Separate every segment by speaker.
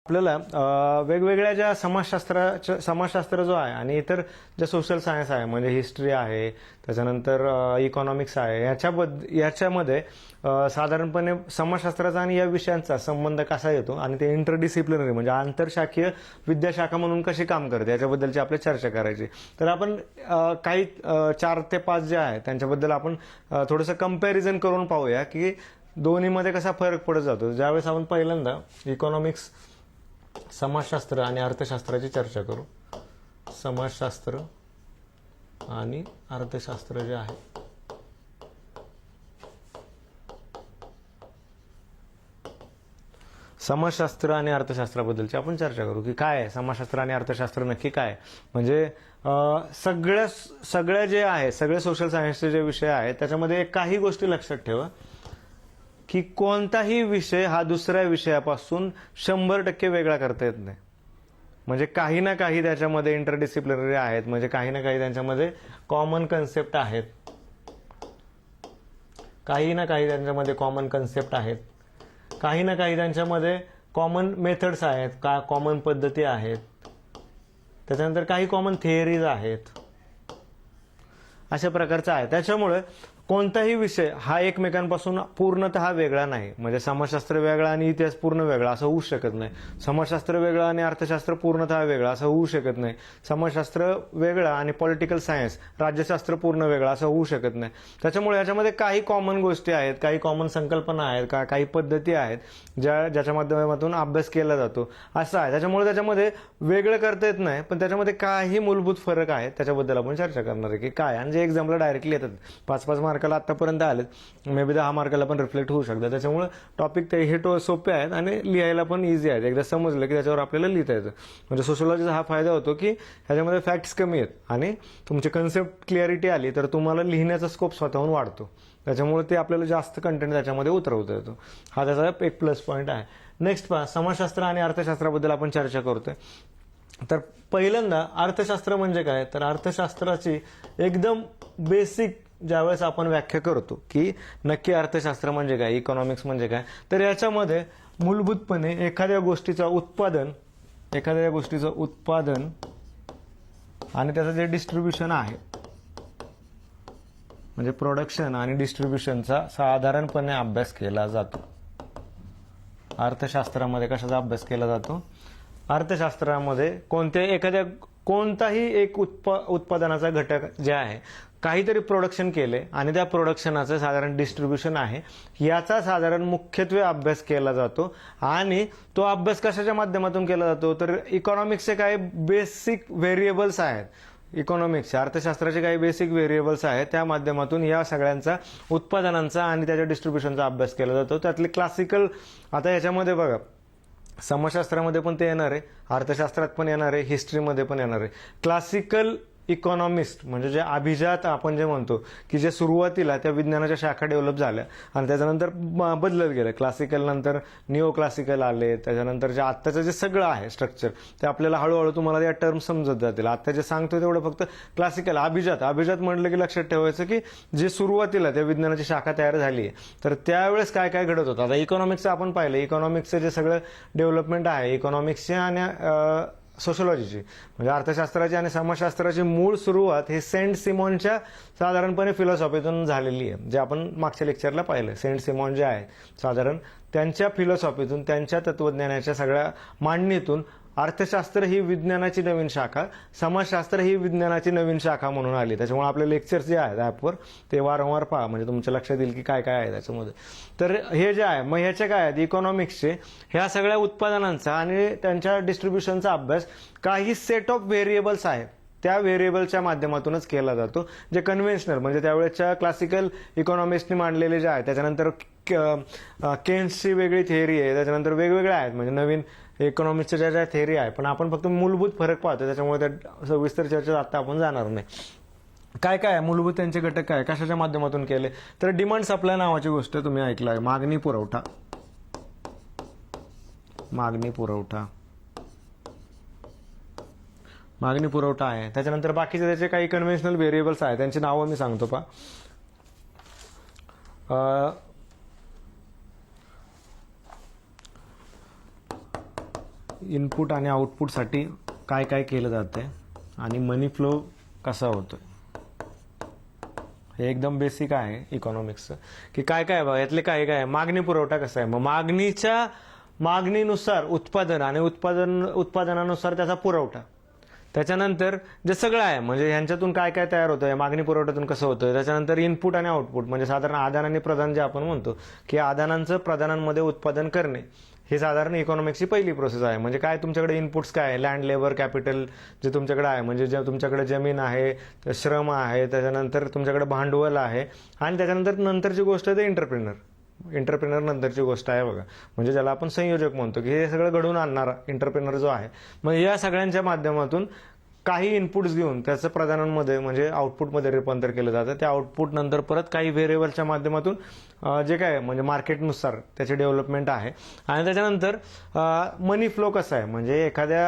Speaker 1: आपल्याला वेगवेगळ्या ज्या समाजशास्त्र जो आहे आणि इतर ज्या सोशल सायन्स आहे म्हणजे हिस्ट्री आहे, त्याच्यानंतर इकॉनॉमिक्स आहे, याच्यामध्ये साधारणपणे समाजशास्त्राचा आणि या विषयांचा संबंध कसा येतो आणि ते इंटरडिसिप्लिनरी म्हणजे आंतरशाखीय विद्याशाखा म्हणून कशी काम करते याच्याबद्दलची आपली चर्चा करायची. तर आपण काही 4 ते 5 जे आहे त्यांच्याबद्दल आपण थोडंसं कंपॅरिझन करून पाहूया की दोन्हीमध्ये कसा फरक पडत जातो. ज्यावेळेस आपण पहिल्यांदा इकॉनॉमिक्स, समाजशास्त्र आणि अर्थशास्त्राची चर्चा करू. समाजशास्त्र आणि अर्थशास्त्र जे आहे समाजशास्त्र आणि अर्थशास्त्राबद्दलची आपण चर्चा करू की काय आहे समाजशास्त्र आणि अर्थशास्त्र, नक्की काय म्हणजे सगळ्या जे आहे सगळे सोशल सायन्सचे जे विषय आहेत त्याच्यामध्ये काही गोष्टी लक्षात ठेवा की कोणताही विषय हा दुसऱ्या विषयापासून 100% वेगळा करता येत नाही. म्हणजे काही ना काही त्याच्यामध्ये इंटरडिसिप्लिनरी आहेत, म्हणजे काही ना काही त्यांच्यामध्ये कॉमन कन्सेप्ट आहेत, काही ना काही त्यांच्यामध्ये कॉमन कन्सेप्ट आहेत, काही ना काही त्यांच्यामध्ये कॉमन मेथड्स आहेत, कॉमन पद्धती आहेत, त्याच्यानंतर काही कॉमन थिअरीज आहेत, अशा प्रकारचं आहे. त्याच्यामुळे कोणताही विषय हा एकमेकांपासून पूर्णतः वेगळा नाही. म्हणजे समाजशास्त्र वेगळा आणि इतिहास पूर्ण वेगळा असं होऊ शकत नाही. समाजशास्त्र वेगळं आणि अर्थशास्त्र पूर्णतः वेगळा असं होऊ शकत नाही. समाजशास्त्र वेगळा आणि पॉलिटिकल सायन्स, राज्यशास्त्र पूर्ण वेगळा असं होऊ शकत नाही. त्याच्यामुळे याच्यामध्ये काही कॉमन गोष्टी आहेत, काही कॉमन संकल्पना आहेत, काही पद्धती आहेत ज्याच्या माध्यमातून अभ्यास केला जातो असं आहे. त्याच्यामुळे त्याच्यामध्ये वेगळं करता येत नाही, पण त्याच्यामध्ये काही मूलभूत फरक आहेत त्याच्याबद्दल आपण चर्चा करणार आहे की काय. आणि जे एक्झामला डायरेक्टली येतात 5-5 मार्काला आतापर्यंत आलेत, मे बी 10 मार्काला पण रिफ्लेक्ट होऊ शकतात. त्याच्यामुळे टॉपिक ते हे सोपे आहेत आणि लिहायला पण इझी आहेत. एकदा समजलं की त्याच्यावर आपल्याला लिहिता येतं. म्हणजे सोशलॉजीचा हा फायदा होतो की ह्याच्यामध्ये फॅक्ट्स कमी आहेत आणि तुमची कन्सेप्ट क्लिअरिटी आली तर तुम्हाला लिहिण्याचा स्कोप स्वतःहून वाढतो. त्याच्यामुळे ते आपल्याला जास्त कंटेंट त्याच्यामध्ये उतरवता येतो. हा त्याचा एक प्लस पॉईंट आहे. नेक्स्ट पहा, समाजशास्त्र आणि अर्थशास्त्राबद्दल आपण चर्चा करतोय. तर पहिल्यांदा अर्थशास्त्र म्हणजे काय, तर अर्थशास्त्राची एकदम बेसिक ज्यावेळेस आपण व्याख्या करतो की नक्की अर्थशास्त्र म्हणजे काय, इकॉनॉमिक्स म्हणजे काय, तर याच्यामध्ये मूलभूतपणे एखाद्या गोष्टीचं उत्पादन आणि त्याचं जे डिस्ट्रीब्युशन आहे म्हणजे प्रोडक्शन आणि डिस्ट्रीब्युशनचा साधारणपणे अभ्यास केला जातो. अर्थशास्त्रामध्ये कशाचा अभ्यास केला जातो? अर्थशास्त्रामध्ये कोणताही एक उत्पादनाचा घटक जे आहे, काहीतरी प्रोडक्शन केले आणि त्या प्रोडक्शनाचं साधारण डिस्ट्रीब्युशन आहे, याचा साधारण मुख्यत्वे अभ्यास केला जातो. आणि तो अभ्यास कशाच्या माध्यमातून केला जातो, तर इकॉनॉमिक्सचे काही बेसिक व्हेरिएबल्स आहेत, इकॉनॉमिक्सच्या अर्थशास्त्राचे काही बेसिक व्हेरिएबल्स आहेत, त्या माध्यमातून या सगळ्यांचा उत्पादनांचा आणि त्याच्या डिस्ट्रीब्युशनचा अभ्यास केला जातो. त्यातले क्लासिकल, आता याच्यामध्ये बघा समाजशास्त्रामध्ये पण ते येणार आहे, अर्थशास्त्रात पण येणार आहे, हिस्ट्रीमध्ये पण येणार आहे. क्लासिकल इकॉनॉमिस्ट म्हणजे जे अभिजात आपण जे म्हणतो की जे सुरुवातीला त्या विज्ञानाच्या शाखा डेव्हलप झाल्या आणि त्याच्यानंतर बदलत गेलं, क्लासिकल नंतर निओ क्लासिकल आले, त्याच्यानंतर जे आत्ताचं जे सगळं आहे स्ट्रक्चर ते आपल्याला हळूहळू तुम्हाला या टर्म समजत जातील. आता जे सांगतो तेवढं फक्त क्लासिकल अभिजात म्हटलं की लक्षात ठेवायचं की जे सुरुवातीला त्या विज्ञानाची शाखा तयार झाली आहे तर त्यावेळेस काय काय घडत होतं. आता इकॉनॉमिक्सचं आपण पाहिलं, इकॉनॉमिक्सचं जे सगळं डेव्हलपमेंट आहे इकॉनॉमिक्सचे आणि सोशलॉजीची म्हणजे अर्थशास्त्राची आणि समाजशास्त्राची मूळ सुरुवात हे सेंट सिमॉनच्या साधारणपणे फिलॉसॉफीतून झालेली आहे. जे आपण मागच्या लेक्चरला पाहिलं, सेंट सिमॉन जे आहे साधारण त्यांच्या फिलॉसॉफीतून, त्यांच्या तत्वज्ञानाच्या सगळ्या मांडणीतून अर्थशास्त्र ही विज्ञानाची नवीन शाखा, समाजशास्त्र ही विज्ञानाची नवीन शाखा म्हणून आली. त्याच्यामुळे आपले लेक्चर्स जे आहेत ॲपवर ते वारंवार पहा, म्हणजे तुमच्या लक्षात येईल की काय काय आहे त्याच्यामध्ये. तर हे जे आहे मग ह्याचे काय आहेत, इकॉनॉमिक्सचे ह्या सगळ्या उत्पादनांचा आणि त्यांच्या डिस्ट्रीब्युशनचा अभ्यास काही सेट ऑफ व्हेरिएबल्स आहेत त्या व्हेरिएबलच्या माध्यमातूनच केला जातो, जे कन्व्हेन्शनल म्हणजे त्यावेळेच्या क्लासिकल इकॉनॉमिस्टनी मांडलेले जे आहे. त्याच्यानंतर केन्सची वेगळी थिअरी आहे, त्याच्यानंतर वेगवेगळ्या आहेत म्हणजे नवीन इकॉनॉमिक्सच्या ज्या थिअरी आहे, पण आपण फक्त मूलभूत फरक पाहतो त्याच्यामुळे त्या सविस्तर चर्चेत आता आपण जाणार नाही. काय काय मूलभूत त्यांचे घटक काय, कशाच्या माध्यमातून केले, तर डिमांड सप्लाय नावाची गोष्ट तुम्ही ऐकलं आहे. मागणी पुरवठा आहे. त्याच्यानंतर बाकीचे त्याचे काही कन्व्हेन्शनल व्हेरिएबल्स आहेत, त्यांची नावं मी सांगतो पहा. इनपुट आणि आउटपुटसाठी काय काय केलं जातंय आणि मनी फ्लो कसा होतोय, हे एकदम बेसिक आहे इकॉनॉमिक्सचं, की काय काय बघा यातले काय काय मागणी पुरवठा कसा आहे, मग मागणीनुसार उत्पादन आणि उत्पादनानुसार त्याचा पुरवठा, त्याच्यानंतर जे सगळं आहे म्हणजे ह्यांच्यातून काय काय तयार होतंय, मागणी पुरवठ्यातून कसं होतंय, त्याच्यानंतर इनपुट आणि आउटपुट म्हणजे साधारण आदान आणि प्रदान जे आपण म्हणतो की आदानांचं प्रदानांमध्ये उत्पादन करणे, ही साधारण इकॉनॉमिक्सची पहिली प्रोसेस आहे. म्हणजे काय तुमच्याकडे इनपुट्स काय आहे, लँड लेबर कॅपिटल जे तुमच्याकडे आहे, म्हणजे जे तुमच्याकडे जमीन आहे, श्रम आहे, त्याच्यानंतर तुमच्याकडे भांडवल आहे आणि त्याच्यानंतर नंतरची गोष्ट आहे ते इंटरप्रेनर नंतरची गोष्ट आहे बघा, म्हणजे ज्याला आपण संयोजक म्हणतो की हे सगळं घडवून आणणारा इंटरप्रेनर जो आहे. मग या सगळ्यांच्या माध्यमातून काही इनपुट्स घेऊन त्याचं प्रदानांमध्ये म्हणजे आउटपुटमध्ये रूपांतर केलं जातं. त्या आउटपुट नंतर परत काही व्हेरिएबलच्या माध्यमातून जे काय म्हणजे मार्केटनुसार त्याचे डेव्हलपमेंट आहे. आणि त्याच्यानंतर मनी फ्लो कसा आहे, म्हणजे एखाद्या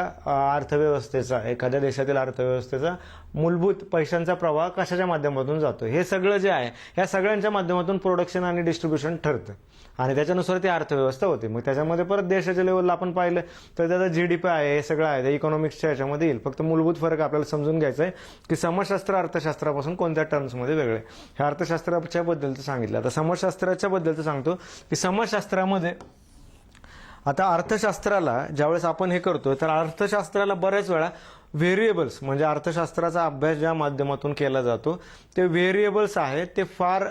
Speaker 1: अर्थव्यवस्थेचा, एखाद्या देशातील अर्थव्यवस्थेचा मूलभूत पैशांचा प्रवाह कशाच्या माध्यमातून जातो, हे सगळं जे आहे या सगळ्यांच्या माध्यमातून प्रोडक्शन आणि डिस्ट्रीब्युशन ठरतं आणि त्याच्यानुसार ती अर्थव्यवस्था होते. मग त्याच्यामध्ये परत देशाच्या लेवलला आपण पाहिलं तर त्याचा GDP आहे, हे सगळं आहे, ते इकॉनॉमिक्सच्या ह्याच्यामध्ये येईल. फक्त मूलभूत फरक आपल्याला समजून घ्यायचा आहे की समाजशास्त्र अर्थशास्त्रापासून कोणत्या टर्म्समध्ये वेगळे. हे अर्थशास्त्राच्या बद्दलचं सांगितलं. आता समाजशास्त्राच्या बद्दलचं सांगतो की समाजशास्त्रामध्ये आता अर्थशास्त्राला ज्यावेळेस आपण हे करतो तर अर्थशास्त्राला बऱ्याच वेळा व्हेरिएबल्स म्हणजे अर्थशास्त्राचा अभ्यास ज्या माध्यमातून केला जातो ते व्हेरिएबल्स आहेत ते फार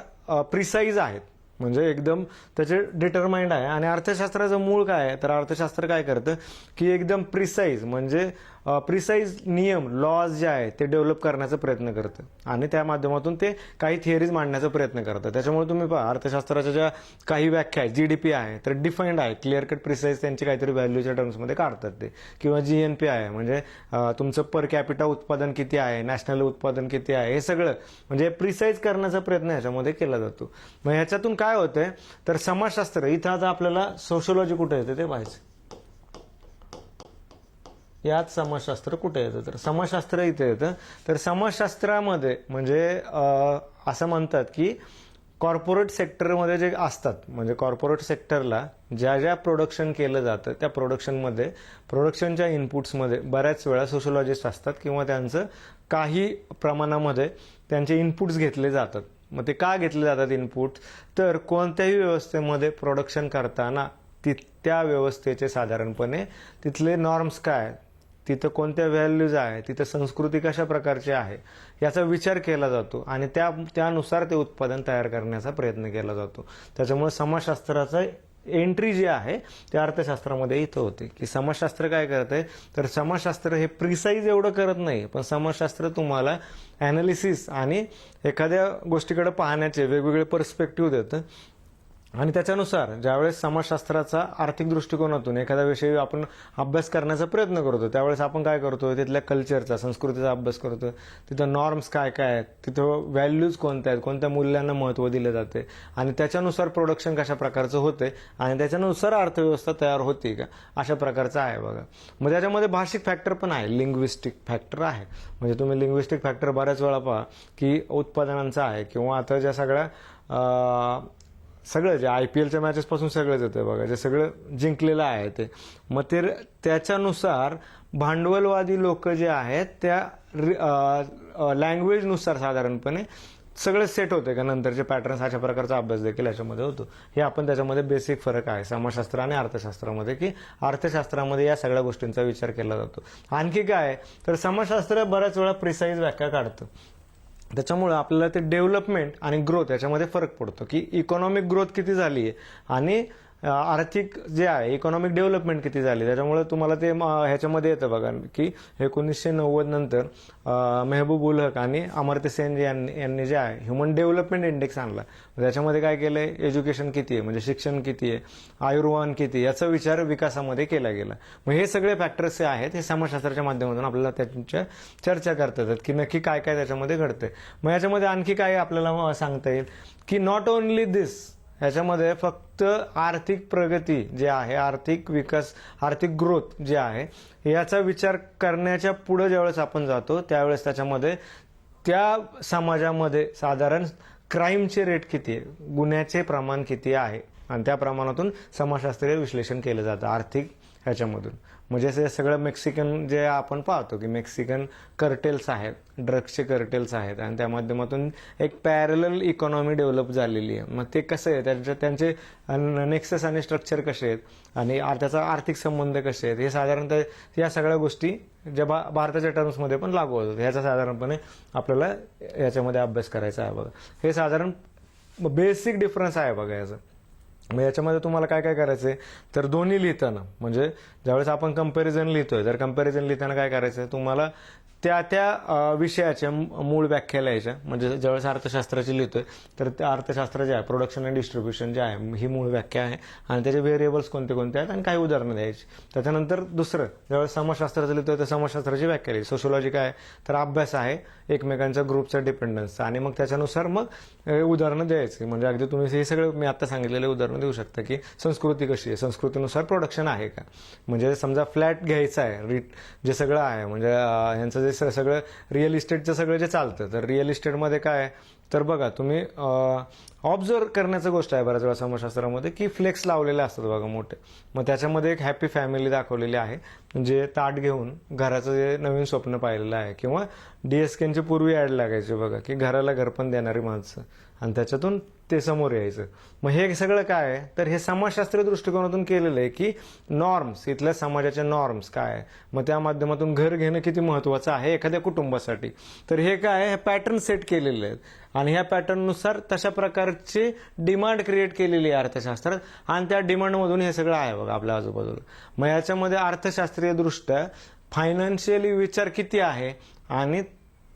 Speaker 1: प्रिसाईज आहेत, म्हणजे एकदम त्याचे डिटरमाइंड आहे. आणि अर्थशास्त्राचं मूळ काय आहे तर अर्थशास्त्र काय करतं की एकदम प्रिसाईज म्हणजे प्रिसाईज नियम लॉज जे आहे ते डेव्हलप करण्याचा प्रयत्न करतं आणि त्या माध्यमातून ते काही थिअरीज मांडण्याचा प्रयत्न करतं. त्याच्यामुळे तुम्ही पहा अर्थशास्त्राच्या ज्या काही व्याख्या आहेत, GDP आहे तर डिफाईंड आहे, क्लिअर कट प्रिसाईज त्यांची काहीतरी व्हॅल्यूच्या टर्म्समध्ये काढतात ते, किंवा GNP आहे म्हणजे तुमचं पर कॅपिटा उत्पादन किती आहे, नॅशनल उत्पादन किती आहे, हे सगळं म्हणजे प्रिसाईज करण्याचा प्रयत्न ह्याच्यामध्ये केला जातो. मग ह्याच्यातून काय होतंय तर समाजशास्त्र इथं आता आपल्याला सोशोलॉजी कुठे येते ते पाहायचं. यात समाजशास्त्र कुठे येतं तर समाजशास्त्र इथे येतं. तर समाजशास्त्रामध्ये म्हणजे असं म्हणतात की कॉर्पोरेट सेक्टरमध्ये जे असतात म्हणजे कॉर्पोरेट सेक्टरला ज्या ज्या प्रोडक्शन केलं जातं त्या प्रोडक्शनमध्ये प्रोडक्शनच्या इनपुट्समध्ये बऱ्याच वेळा सोशोलॉजिस्ट असतात किंवा त्यांचं काही प्रमाणामध्ये त्यांचे इनपुट्स घेतले जातात. मग ते का घेतले जातात इनपुट तर कोणत्याही व्यवस्थेमध्ये प्रोडक्शन करताना त्या व्यवस्थेचे साधारणपणे तिथले नॉर्म्स काय, तिथं कोणत्या व्हॅल्यूज आहे, तिथं संस्कृती कशा प्रकारची आहे याचा विचार केला जातो आणि त्यानुसार ते उत्पादन तयार करण्याचा प्रयत्न केला जातो. त्याच्यामुळे समाजशास्त्राचं एंट्री जी आहे त्या अर्थशास्त्रामध्ये इथं होते की समाजशास्त्र काय करतंय तर समाजशास्त्र हे प्रिसाईज एवढं करत नाही, पण समाजशास्त्र तुम्हाला ॲनालिसिस आणि एखाद्या गोष्टीकडे पाहण्याचे वेगवेगळे पर्स्पेक्टिव्ह देतं. आणि त्याच्यानुसार ज्यावेळेस समाजशास्त्राचा आर्थिक दृष्टिकोनातून एखाद्या विषयी आपण अभ्यास करण्याचा प्रयत्न करतो त्यावेळेस आपण काय करतो तिथल्या कल्चरचा, संस्कृतीचा अभ्यास करतो, तिथं नॉर्म्स काय काय आहेत, तिथं व्हॅल्यूज कोणत्या आहेत, कोणत्या मूल्यांना महत्त्व दिले जाते आणि त्याच्यानुसार प्रोडक्शन कशा प्रकारचं होते आणि त्याच्यानुसार अर्थव्यवस्था तयार होते का, अशा प्रकारचं आहे बघा. मग त्याच्यामध्ये भाषिक फॅक्टर पण आहे, लिंग्विस्टिक फॅक्टर आहे. म्हणजे तुम्ही लिंग्विस्टिक फॅक्टर बऱ्याच वेळा पहा की उत्पादनांचा आहे किंवा आता ज्या सगळं जे IPLच्या मॅचेसपासून सगळंच येतं बघा, जे सगळं जिंकलेलं आहे ते. मग ते त्याच्यानुसार भांडवलवादी लोक जे आहेत त्या लँग्वेजनुसार साधारणपणे सगळं सेट होते का नंतरचे पॅटर्न्स, अशा प्रकारचा अभ्यास देखील याच्यामध्ये होतो. हे आपण त्याच्यामध्ये बेसिक फरक आहे समाजशास्त्र आणि अर्थशास्त्रामध्ये की अर्थशास्त्रामध्ये या सगळ्या गोष्टींचा विचार केला जातो. आणखी काय तर समाजशास्त्र बऱ्याच वेळा प्रिसाईज व्याख्या काढतं. त्याच्यामुळे आपल्याला ते डेव्हलपमेंट आणि ग्रोथ याच्यामध्ये फरक पडतो की इकॉनॉमिक ग्रोथ किती झाली आहे आणि आर्थिक जे आहे इकॉनॉमिक डेव्हलपमेंट किती झाली. त्याच्यामुळे तुम्हाला ते ह्याच्यामध्ये येतं बघा की 1990 नंतर मेहबूब उल हक आणि अमर्त्य सेन यांनी जे आहे ह्युमन डेव्हलपमेंट इंडेक्स आणला. त्याच्यामध्ये काय केलंय, एज्युकेशन किती आहे म्हणजे शिक्षण किती आहे, आयुर्वान किती, याचा विचार विकासामध्ये केला गेला. मग हे सगळे फॅक्टर्स जे आहेत हे समाजशास्त्राच्या माध्यमातून आपल्याला त्यांच्या चर्चा करता येतात की नक्की काय काय त्याच्यामध्ये घडतंय. मग याच्यामध्ये आणखी काय आपल्याला सांगता येईल की नॉट ओनली दिस, ह्याच्यामध्ये फक्त आर्थिक प्रगती जे आहे, आर्थिक विकास, आर्थिक ग्रोथ जे आहे याचा विचार करण्याच्या पुढे ज्यावेळेस आपण जातो त्यावेळेस त्याच्यामध्ये त्या समाजामध्ये साधारण क्राईमचे रेट किती आहे, गुन्ह्याचे प्रमाण किती आहे आणि त्या प्रमाणातून समाजशास्त्रीय विश्लेषण केलं जातं आर्थिक ह्याच्यामधून. म्हणजे हे सगळं मेक्सिकन जे आपण पाहतो की मेक्सिकन कर्टेल्स आहेत, ड्रग्सचे कर्टेल्स आहेत आणि त्या माध्यमातून एक पॅरलल इकॉनॉमी डेव्हलप झालेली आहे. मग ते कसं आहे, त्यांचे नेक्सस आणि स्ट्रक्चर कसे आहेत आणि त्याचा आर्थिक संबंध कसे आहेत, हे साधारणतः या सगळ्या गोष्टी ज्या भारताच्या टर्म्समध्ये पण लागू होतात, ह्याचा साधारणपणे आपल्याला याच्यामध्ये अभ्यास करायचा आहे बघा. हे साधारण बेसिक डिफरन्स आहे बघा याचं. मग याच्यामध्ये तुम्हाला काय काय करायचं आहे, तर दोन्ही लिहिताना म्हणजे ज्यावेळेस आपण कंपॅरिझन लिहितोय, तर कंपॅरिझन लिहिताना काय करायचं आहे, तुम्हाला त्या विषयाच्या मूळ व्याख्या लिहायच्या. म्हणजे ज्यावेळेस अर्थशास्त्राची लिहितोय तर त्या अर्थशास्त्र जे आहे, प्रोडक्शन अँड डिस्ट्रीब्युशन जे आहे, ही मूळ व्याख्या आहे आणि त्याचे व्हेरिएबल्स कोणते कोणते आहेत आणि काही उदाहरणं द्यायची. त्याच्यानंतर दुसरं ज्यावेळेस समाजशास्त्राचं लिहितोय तर समाजशास्त्राची व्याख्या लिहिली. सोशिओलॉजी काय, तर अभ्यास आहे एकमेकांच्या ग्रुपचा डिपेंडन्स आणि मग त्याच्यानुसार मग उदाहरणं द्यायची. म्हणजे अगदी तुम्ही हे सगळं मी आता सांगितलेले उदाहरणं देऊ शकता की संस्कृती कशी आहे, संस्कृतीनुसार प्रोडक्शन आहे का. म्हणजे समजा फ्लॅट घ्यायचा आहे, जे सगळं आहे म्हणजे यांचं जे सगळं रिअल इस्टेटचं सगळं जे चालतं, तर रिअल इस्टेटमध्ये काय आहे, तर बघा तुम्ही ऑब्झर्व करण्याचं गोष्ट आहे बऱ्याच वेळा समाजशास्त्रामध्ये की फ्लेक्स लावलेले असतात बघा मोठे. मग त्याच्यामध्ये एक हॅपी फॅमिली दाखवलेली आहे, जे ताट घेऊन घराचं जे नवीन स्वप्न पाहिलेलं आहे. किंवा DSKची पूर्वी ॲड लागायची बघा की घराला घरपण देणारी माणसं आणि त्याच्यातून ते समोर यायचं. मग हे सगळं काय आहे, तर हे समाजशास्त्रीय दृष्टिकोनातून केलेलं आहे की नॉर्म्स, इथल्या समाजाचे नॉर्म्स काय आहे, मग त्या माध्यमातून घर घेणं किती महत्त्वाचं आहे एखाद्या कुटुंबासाठी. तर हे काय आहे, पॅटर्न सेट केलेले आहेत आणि ह्या पॅटर्ननुसार तशा प्रकारची डिमांड क्रिएट केलेली आहे अर्थशास्त्रात आणि त्या डिमांडमधून हे सगळं आहे बघा आपल्या आजूबाजूला. मग याच्यामध्ये अर्थशास्त्रीय दृष्ट्या फायनान्शियली विचार किती आहे आणि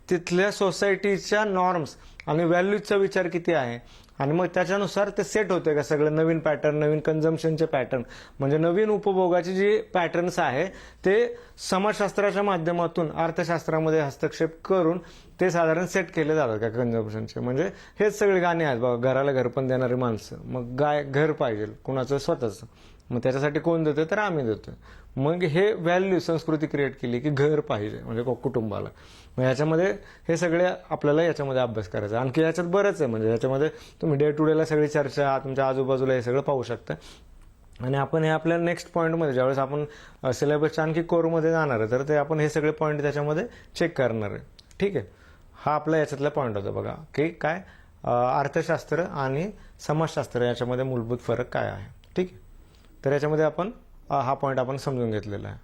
Speaker 1: तिथल्या सोसायटीच्या नॉर्म्स आणि व्हॅल्यूजचा विचार किती आहे आणि मग त्याच्यानुसार ते सेट होते का सगळं नवीन पॅटर्न, नवीन कन्झम्पशनचे पॅटर्न, म्हणजे नवीन उपभोगाचे जे पॅटर्न्स आहे ते समाजशास्त्राच्या माध्यमातून अर्थशास्त्रामध्ये हस्तक्षेप करून ते साधारण सेट केले जातात का कन्झम्पशनचे. म्हणजे हेच सगळे गाणे आहेत बघा, घराला घरपण देणारी माणसं, मग घर पाहिजे कुणाचं स्वतःचं, मग त्याच्यासाठी कोण देतोय, तर आम्ही देतोय. मग हे व्हॅल्यू संस्कृती क्रिएट केली की घर पाहिजे म्हणजे कुटुंबाला. मग याच्यामध्ये हे सगळे आपल्याला याच्यामध्ये अभ्यास करायचा. आणखी याच्यात बरंच आहे, म्हणजे याच्यामध्ये तुम्ही डे टू डेला सगळी चर्चा तुमच्या आजूबाजूला हे सगळं पाहू शकता. आणि आपण हे आपल्या नेक्स्ट पॉईंटमध्ये ज्यावेळेस आपण सिलेबसच्या आणखी कोरमध्ये जाणार आहे तर ते आपण हे सगळे पॉईंट त्याच्यामध्ये चेक करणार आहे. ठीक आहे, हा आपला याच्यातला पॉईंट होता बघा की काय अर्थशास्त्र आणि समाजशास्त्र याच्यामध्ये मूलभूत फरक काय आहे. ठीक आहे, तर याच्यामध्ये आपण हा पॉईंट आपण समजून घेतलेला आहे.